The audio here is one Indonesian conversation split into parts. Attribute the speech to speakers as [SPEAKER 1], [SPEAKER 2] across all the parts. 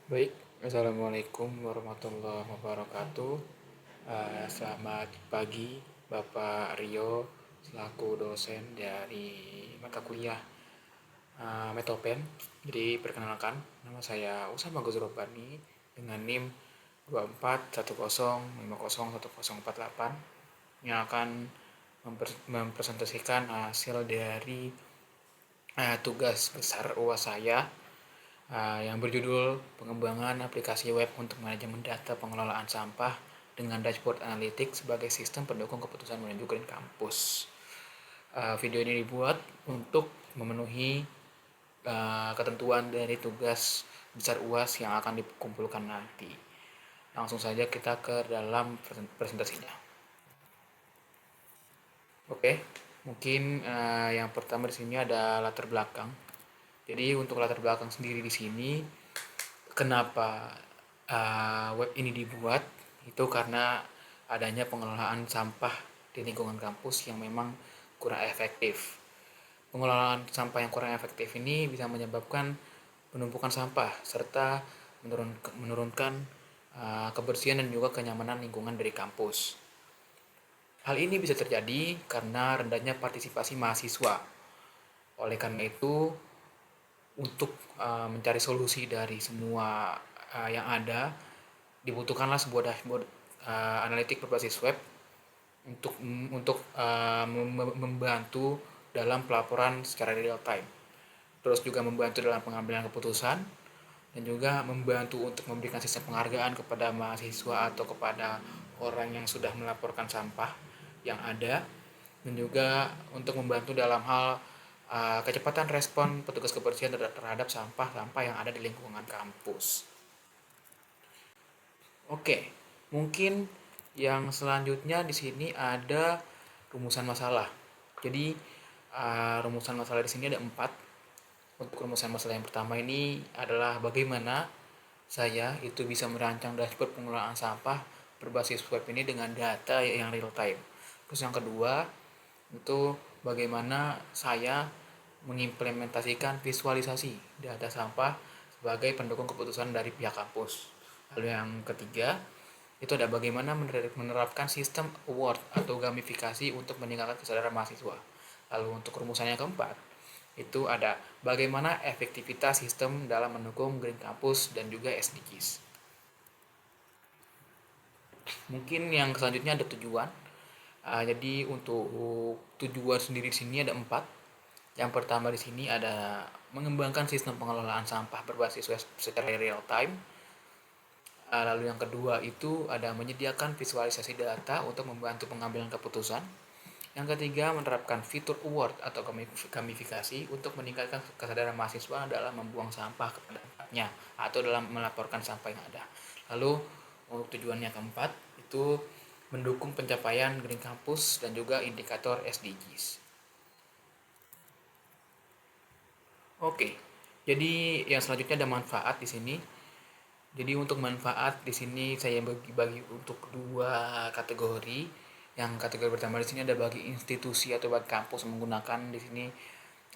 [SPEAKER 1] Baik, Assalamualaikum warahmatullahi wabarakatuh. Selamat pagi, Bapak Rio, selaku dosen dari mata kuliah Metopen. Jadi, perkenalkan, nama saya Usama Gozrobani dengan NIM 2410501048 yang akan mempresentasikan hasil dari tugas besar UAS saya yang berjudul Pengembangan Aplikasi Web untuk Manajemen Data Pengelolaan Sampah dengan Dashboard Analytics sebagai sistem pendukung keputusan menuju Green Campus. Video ini dibuat untuk memenuhi ketentuan dari tugas besar UAS yang akan dikumpulkan nanti. Langsung saja kita ke dalam presentasinya. Oke, mungkin yang pertama di sini ada latar belakang. Jadi untuk latar belakang sendiri di sini, kenapa web ini dibuat? Itu karena adanya pengelolaan sampah di lingkungan kampus yang memang kurang efektif. Pengelolaan sampah yang kurang efektif ini bisa menyebabkan penumpukan sampah serta menurunkan kebersihan dan juga kenyamanan lingkungan dari kampus. Hal ini bisa terjadi karena rendahnya partisipasi mahasiswa. Oleh karena itu, untuk mencari solusi dari semua yang ada, dibutuhkanlah sebuah dashboard analitik berbasis web untuk membantu dalam pelaporan secara real time. Terus juga membantu dalam pengambilan keputusan dan juga membantu untuk memberikan sistem penghargaan kepada mahasiswa atau kepada orang yang sudah melaporkan sampah yang ada, dan juga untuk membantu dalam hal kecepatan respon petugas kebersihan terhadap sampah-sampah yang ada di lingkungan kampus. Oke, mungkin yang selanjutnya di sini ada rumusan masalah. Jadi rumusan masalah di sini ada 4. Untuk rumusan masalah yang pertama ini adalah bagaimana saya itu bisa merancang dashboard pengelolaan sampah berbasis web ini dengan data yang real time. Terus yang kedua itu bagaimana saya mengimplementasikan visualisasi data sampah sebagai pendukung keputusan dari pihak kampus. Lalu yang ketiga itu ada bagaimana menerapkan sistem award atau gamifikasi untuk meningkatkan kesadaran mahasiswa. Lalu untuk rumusan yang keempat itu ada bagaimana efektivitas sistem dalam mendukung Green Campus dan juga SDGs. Mungkin yang selanjutnya ada tujuan. Jadi untuk tujuan sendiri di sini ada 4. Yang pertama di sini ada mengembangkan sistem pengelolaan sampah berbasis web secara real time. Lalu yang kedua itu ada menyediakan visualisasi data untuk membantu pengambilan keputusan. Yang ketiga, menerapkan fitur award atau gamifikasi untuk meningkatkan kesadaran mahasiswa dalam membuang sampah kepada tempatnya atau dalam melaporkan sampah yang ada. Lalu untuk tujuan yang keempat itu mendukung pencapaian Green Campus dan juga indikator SDGs. Oke, jadi yang selanjutnya ada manfaat di sini. Jadi untuk manfaat di sini saya bagi untuk dua kategori. Yang kategori pertama di sini ada bagi institusi atau bagi kampus menggunakan di sini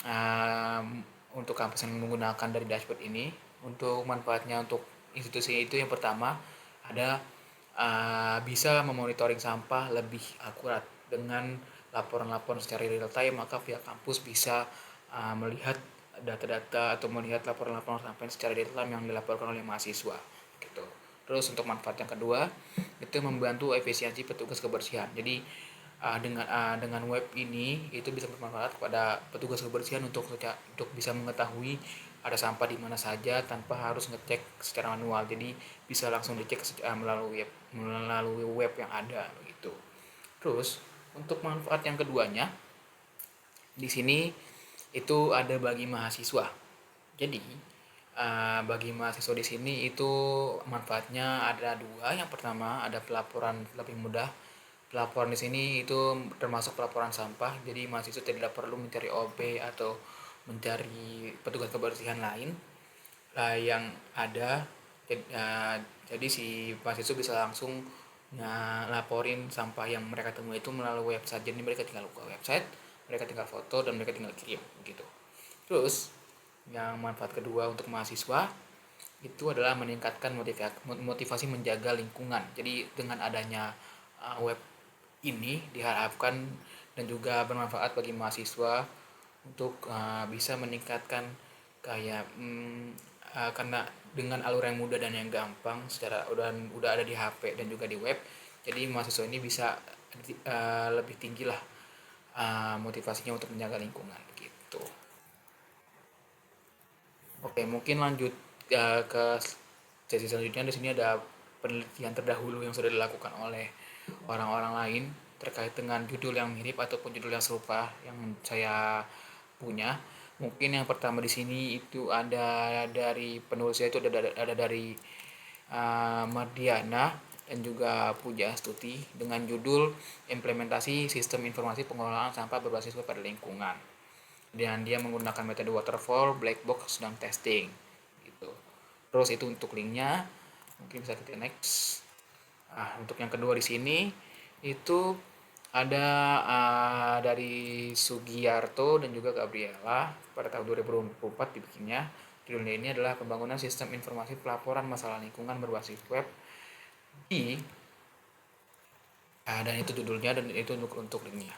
[SPEAKER 1] um, untuk kampus yang menggunakan dari dashboard ini. Untuk manfaatnya untuk institusi itu yang pertama ada bisa memonitoring sampah lebih akurat dengan laporan-laporan secara real time, maka pihak kampus bisa melihat data-data atau melihat laporan-laporan sampah secara real time yang dilaporkan oleh mahasiswa gitu. Terus untuk manfaat yang kedua itu membantu efisiensi petugas kebersihan. Jadi dengan web ini itu bisa bermanfaat kepada petugas kebersihan untuk bisa mengetahui ada sampah di mana saja tanpa harus ngecek secara manual. Jadi bisa langsung dicek melalui web yang ada begitu. Terus untuk manfaat yang keduanya di sini itu ada bagi mahasiswa. Jadi bagi mahasiswa di sini itu manfaatnya ada dua. Yang pertama ada pelaporan lebih mudah. Pelaporan di sini itu termasuk pelaporan sampah. Jadi mahasiswa tidak perlu mencari OB atau mencari petugas kebersihan lain yang ada. Jadi si mahasiswa bisa langsung laporin sampah yang mereka temui itu melalui website. Jadi mereka tinggal buka website, mereka tinggal foto dan mereka tinggal kirim gitu. Terus yang manfaat kedua untuk mahasiswa itu adalah meningkatkan motivasi menjaga lingkungan. Jadi dengan adanya web ini diharapkan dan juga bermanfaat bagi mahasiswa untuk bisa meningkatkan kayak karena dengan alur yang mudah dan yang gampang secara udah ada di HP dan juga di web, jadi mahasiswa ini bisa lebih tinggi lah motivasinya untuk menjaga lingkungan gitu. Oke, mungkin lanjut ke sesi selanjutnya. Di sini ada penelitian terdahulu yang sudah dilakukan oleh orang-orang lain terkait dengan judul yang mirip ataupun judul yang serupa yang saya punya. Mungkin yang pertama di sini itu ada dari penulisnya itu ada dari Mardiana dan juga Puja Astuti dengan judul Implementasi Sistem Informasi Pengelolaan Sampah Berbasis Pada Lingkungan. Dan dia menggunakan metode waterfall, black box, dan testing gitu. Terus itu untuk linknya, mungkin bisa kita next. Untuk yang kedua di sini itu ada dari Sugiarto dan juga Gabriela pada tahun 2024 dibikinnya. Judulnya ini adalah pembangunan sistem informasi pelaporan masalah lingkungan berbasis web di dan itu judulnya dan itu untuk linknya.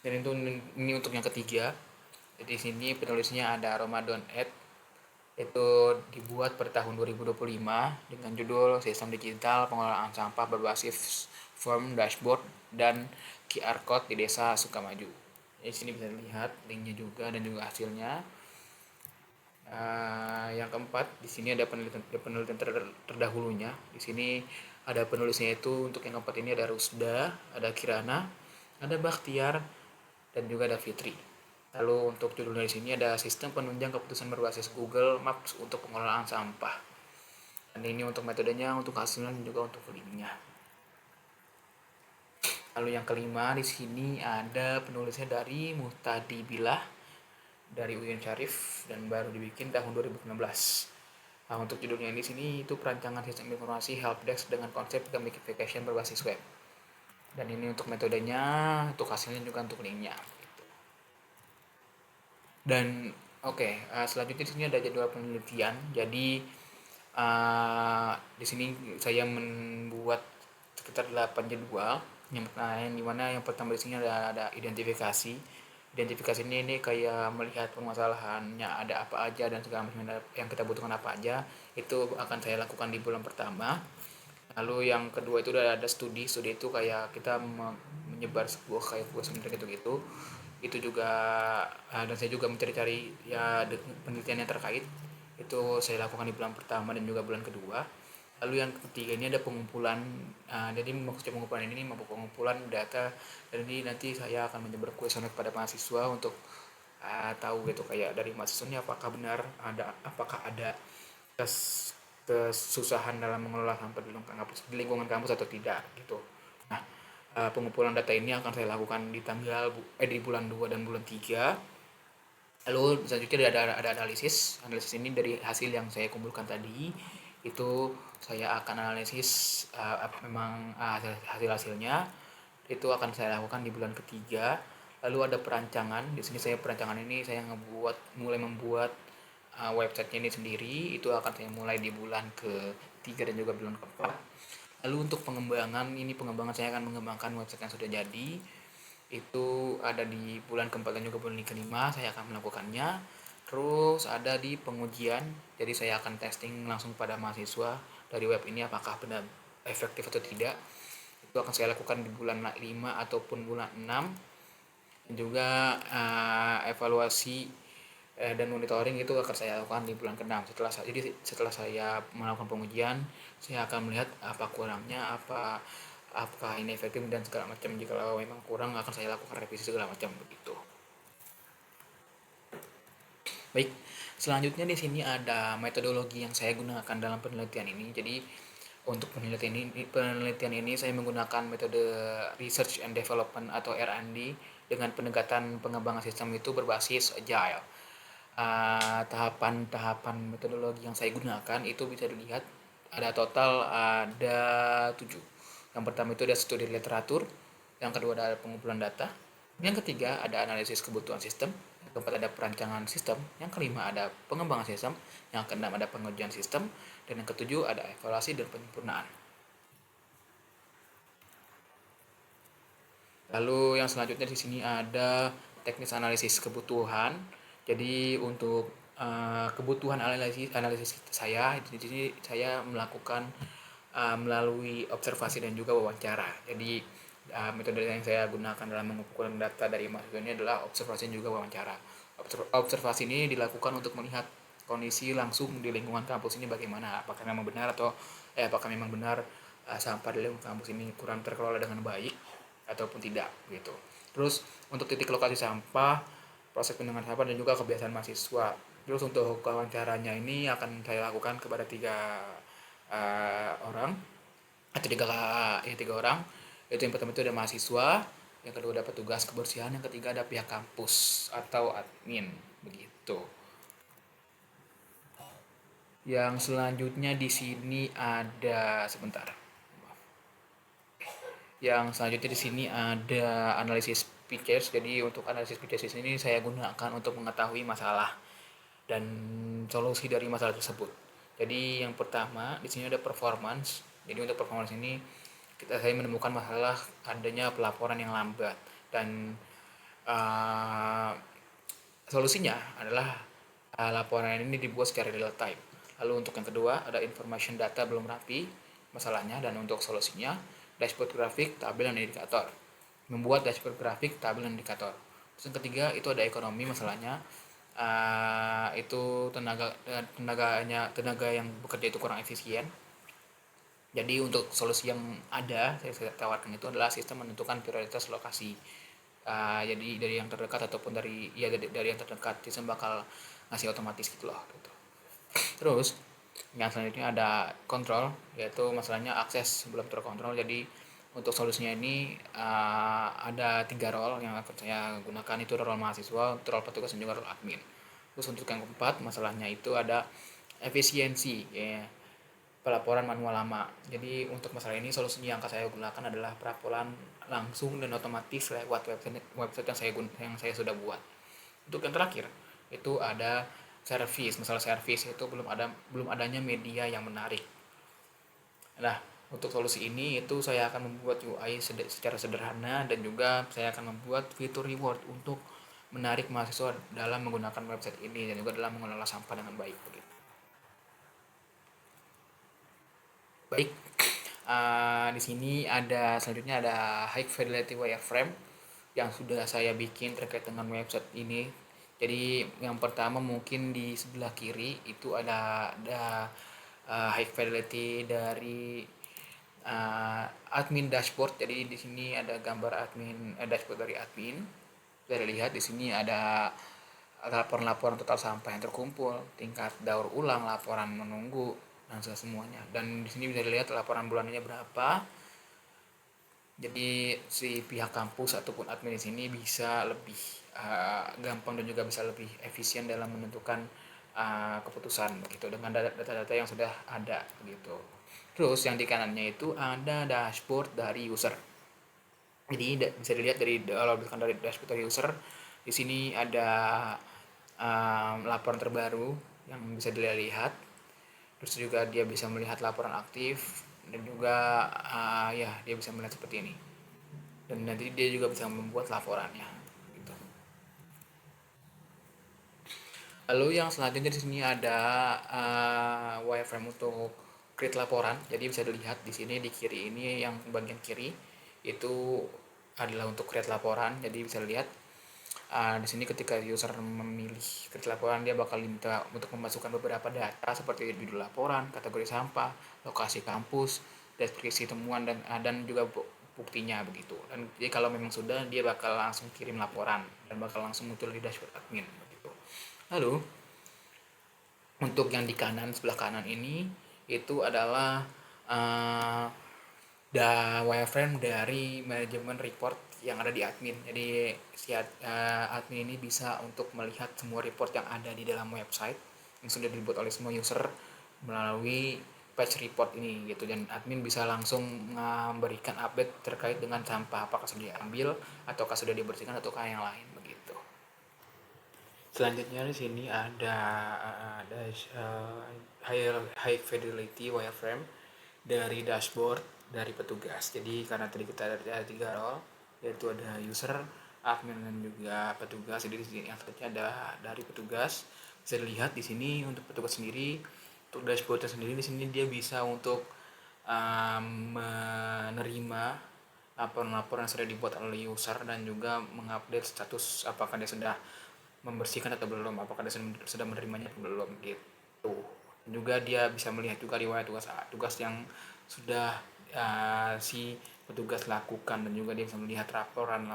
[SPEAKER 1] Dan itu ini untuk yang ketiga. Jadi di sini penulisnya ada Ramadan Ed. Itu dibuat pada tahun 2025 dengan judul Sistem Digital Pengelolaan Sampah Berbasis Form Dashboard dan QR Code di Desa Sukamaju. Di sini bisa dilihat linknya juga dan juga hasilnya. Yang keempat di sini ada penelitian terdahulunya. Di sini ada penulisnya itu untuk yang keempat ini ada Rusda, ada Kirana, ada Bakhtiar, dan juga ada Fitri. Lalu untuk judulnya di sini ada sistem penunjang keputusan berbasis Google Maps untuk pengelolaan sampah. Dan ini untuk metodenya, untuk hasilnya, dan juga untuk linknya. Lalu yang kelima di sini ada penulisnya dari Muhtadi Billah dari UIN Syarif dan baru dibikin tahun 2016. Untuk judulnya di sini itu perancangan sistem informasi helpdesk dengan konsep gamification berbasis web. Dan ini untuk metodenya, untuk hasilnya juga untuk linknya. Dan selanjutnya di sini ada jadwal penelitian. Jadi di sini saya membuat sekitar 8 jadwal yang dimana yang pertama di sini ada identifikasi ini kayak melihat permasalahannya ada apa aja dan segala macam yang kita butuhkan apa aja, itu akan saya lakukan di bulan pertama. Lalu yang kedua itu udah ada studi itu kayak kita menyebar sebuah kayak kuesioner gitu itu juga dan saya juga mencari-cari ya penelitian yang terkait, itu saya lakukan di bulan pertama dan juga bulan kedua. Lalu yang ketiga ini ada pengumpulan, jadi maksudnya pengumpulan ini pengumpulan data, dan ini nanti saya akan menyebar kuesioner kepada mahasiswa untuk tahu gitu kayak dari mahasiswa ini apakah ada kesusahan dalam mengelola sampah di lingkungan kampus atau tidak gitu. Nah, pengumpulan data ini akan saya lakukan di bulan 2 dan bulan 3. Lalu selanjutnya ada analisis ini dari hasil yang saya kumpulkan tadi, itu saya akan analisis memang hasilnya itu akan saya lakukan di bulan ketiga. Lalu ada perancangan, di sini saya mulai membuat websitenya ini sendiri, itu akan saya mulai di bulan ketiga dan juga bulan keempat. Lalu untuk pengembangan saya akan mengembangkan website yang sudah jadi, itu ada di bulan keempat dan juga bulan kelima saya akan melakukannya. Terus ada di pengujian, jadi saya akan testing langsung pada mahasiswa dari web ini apakah benar efektif atau tidak. Itu akan saya lakukan di bulan 5 ataupun bulan 6. Dan juga evaluasi dan monitoring itu akan saya lakukan di bulan ke-6. Setelah saya melakukan pengujian, saya akan melihat apa kurangnya, apakah ini efektif dan segala macam. Jika memang kurang akan saya lakukan revisi segala macam begitu. Baik, selanjutnya di sini ada metodologi yang saya gunakan dalam penelitian ini. Jadi untuk penelitian ini saya menggunakan metode research and development atau R&D dengan pendekatan pengembangan sistem itu berbasis agile. Tahapan-tahapan metodologi yang saya gunakan itu bisa dilihat ada total ada 7. Yang pertama itu ada studi literatur, yang kedua ada pengumpulan data, yang ketiga ada analisis kebutuhan sistem, keempat ada perancangan sistem, yang kelima ada pengembangan sistem, yang keenam ada pengujian sistem, dan yang ketujuh ada evaluasi dan penyempurnaan. Lalu yang selanjutnya di sini ada teknis analisis kebutuhan. Jadi untuk kebutuhan analisis saya di sini saya melakukan melalui observasi dan juga wawancara. Jadi metode yang saya gunakan dalam mengumpulkan data dari mahasiswa ini adalah observasi dan juga wawancara. Observasi ini dilakukan untuk melihat kondisi langsung di lingkungan kampus ini bagaimana, apakah memang benar sampah di lingkungan kampus ini kurang terkelola dengan baik ataupun tidak gitu. Terus untuk titik lokasi sampah, proses penanganan sampah dan juga kebiasaan mahasiswa. Terus untuk wawancaranya ini akan saya lakukan kepada orang atau tiga orang. Itu yang pertama itu ada mahasiswa, yang kedua ada petugas kebersihan, yang ketiga ada pihak kampus atau admin begitu. Yang selanjutnya di sini ada sebentar. Yang selanjutnya di sini ada analisis pitches. Jadi untuk analisis pitches ini saya gunakan untuk mengetahui masalah dan solusi dari masalah tersebut. Jadi yang pertama di sini ada performance. Jadi untuk performance ini saya menemukan masalah adanya pelaporan yang lambat dan uh, solusinya adalah laporan ini dibuat secara real time. Lalu untuk yang kedua ada information data belum rapi masalahnya, dan untuk solusinya dashboard grafik, tabel dan indikator. Membuat dashboard grafik, tabel dan indikator. Terus yang ketiga itu ada ekonomi masalahnya. Itu tenaga yang bekerja itu kurang efisien. Jadi untuk solusi yang ada saya tawarkan itu adalah sistem menentukan prioritas lokasi. Jadi dari yang terdekat ataupun dari yang terdekat sistem bakal ngasih otomatis gitu loh gitu. Terus yang selanjutnya ada kontrol, yaitu masalahnya akses belum terkontrol. Jadi untuk solusinya ini ada 3 role yang akan saya gunakan, itu role mahasiswa, role petugas dan juga role admin. Terus untuk yang keempat masalahnya itu ada efisiensi ya, pelaporan manual lama. Jadi untuk masalah ini solusinya yang akan saya gunakan adalah pelaporan langsung dan otomatis lewat website yang saya sudah buat. Untuk yang terakhir itu ada masalah service itu belum adanya media yang menarik. Nah, untuk solusi ini itu saya akan membuat UI secara sederhana dan juga saya akan membuat fitur reward untuk menarik mahasiswa dalam menggunakan website ini dan juga dalam mengelola sampah dengan baik begitu. Baik, di sini selanjutnya ada high fidelity wireframe yang sudah saya bikin terkait dengan website ini. Jadi yang pertama mungkin di sebelah kiri itu ada high fidelity dari admin dashboard. Jadi di sini ada gambar dashboard dari admin. Bisa dilihat di sini ada laporan-laporan total sampah yang terkumpul, tingkat daur ulang, laporan menunggu, dan semuanya. Dan di sini bisa dilihat laporan bulanannya berapa. Jadi si pihak kampus ataupun admin di sini bisa lebih gampang dan juga bisa lebih efisien dalam menentukan keputusan begitu dengan data-data yang sudah ada begitu. Terus yang di kanannya itu ada dashboard dari user. Jadi bisa dilihat kalau dari dashboard dari user, di sini ada laporan terbaru yang bisa dilihat. Terus juga dia bisa melihat laporan aktif dan juga ya dia bisa melihat seperti ini. Dan nanti dia juga bisa membuat laporannya. Gitu. Lalu yang selanjutnya di sini ada wireframe untuk create laporan. Jadi bisa dilihat di sini di kiri ini yang bagian kiri itu adalah untuk create laporan. Jadi bisa lihat di sini ketika user memilih create laporan, dia bakal diminta untuk memasukkan beberapa data seperti judul laporan, kategori sampah, lokasi kampus, deskripsi temuan dan juga buktinya begitu. Dan jadi kalau memang sudah, dia bakal langsung kirim laporan dan bakal langsung muncul di dashboard admin begitu. Lalu untuk yang di sebelah kanan ini itu adalah wireframe dari manajemen report yang ada di admin. Jadi si admin ini bisa untuk melihat semua report yang ada di dalam website yang sudah dibuat oleh semua user melalui patch report ini gitu, dan admin bisa langsung memberikan update terkait dengan sampah, apakah sudah diambil ataukah sudah dibersihkan ataukah yang lain begitu. Selanjutnya di sini ada high high fidelity wireframe dari dashboard dari petugas. Jadi karena tadi kita ada 3 role, yaitu ada user, admin, dan juga petugas. Jadi di sini yang selanjutnya ada dari petugas. Bisa dilihat di sini untuk petugas sendiri, untuk dashboardnya sendiri di sini dia bisa untuk menerima laporan-laporan yang sudah dibuat oleh user dan juga mengupdate status apakah dia sudah membersihkan atau belum, apakah dia sudah menerimanya atau belum gitu. Juga dia bisa melihat juga riwayat tugas yang sudah si petugas lakukan, dan juga dia bisa melihat laporan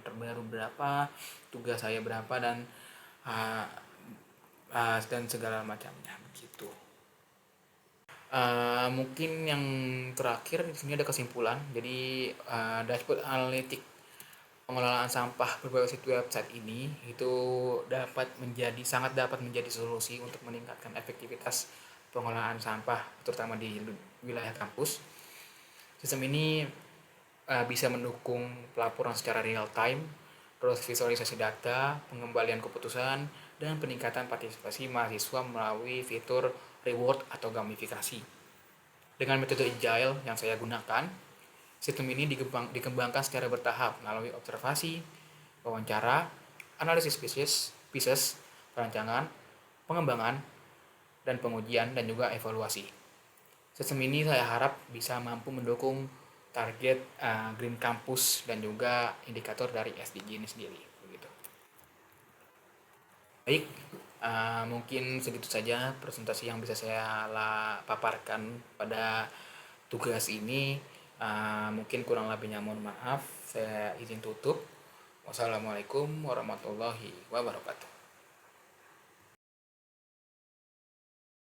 [SPEAKER 1] terbaru berapa, tugas saya berapa, uh, dan segala macamnya begitu. Mungkin yang terakhir di sini ada kesimpulan. Jadi dashboard analitik pengelolaan sampah berbasis website ini itu sangat dapat menjadi solusi untuk meningkatkan efektivitas pengelolaan sampah terutama di wilayah kampus. Sistem ini bisa mendukung pelaporan secara real time, terus visualisasi data, pengembalian keputusan, dan peningkatan partisipasi mahasiswa melalui fitur reward atau gamifikasi. Dengan metode agile yang saya gunakan, sistem ini dikembangkan secara bertahap melalui observasi, wawancara, analisis pieces, perancangan, pengembangan, dan pengujian, dan juga evaluasi. Sistem ini saya harap bisa mampu mendukung target Green Campus dan juga indikator dari SDG ini sendiri. Begitu. Baik, mungkin segitu saja presentasi yang bisa saya paparkan pada tugas ini. Mungkin kurang lebihnya mohon maaf. Saya izin tutup. Wassalamualaikum warahmatullahi wabarakatuh.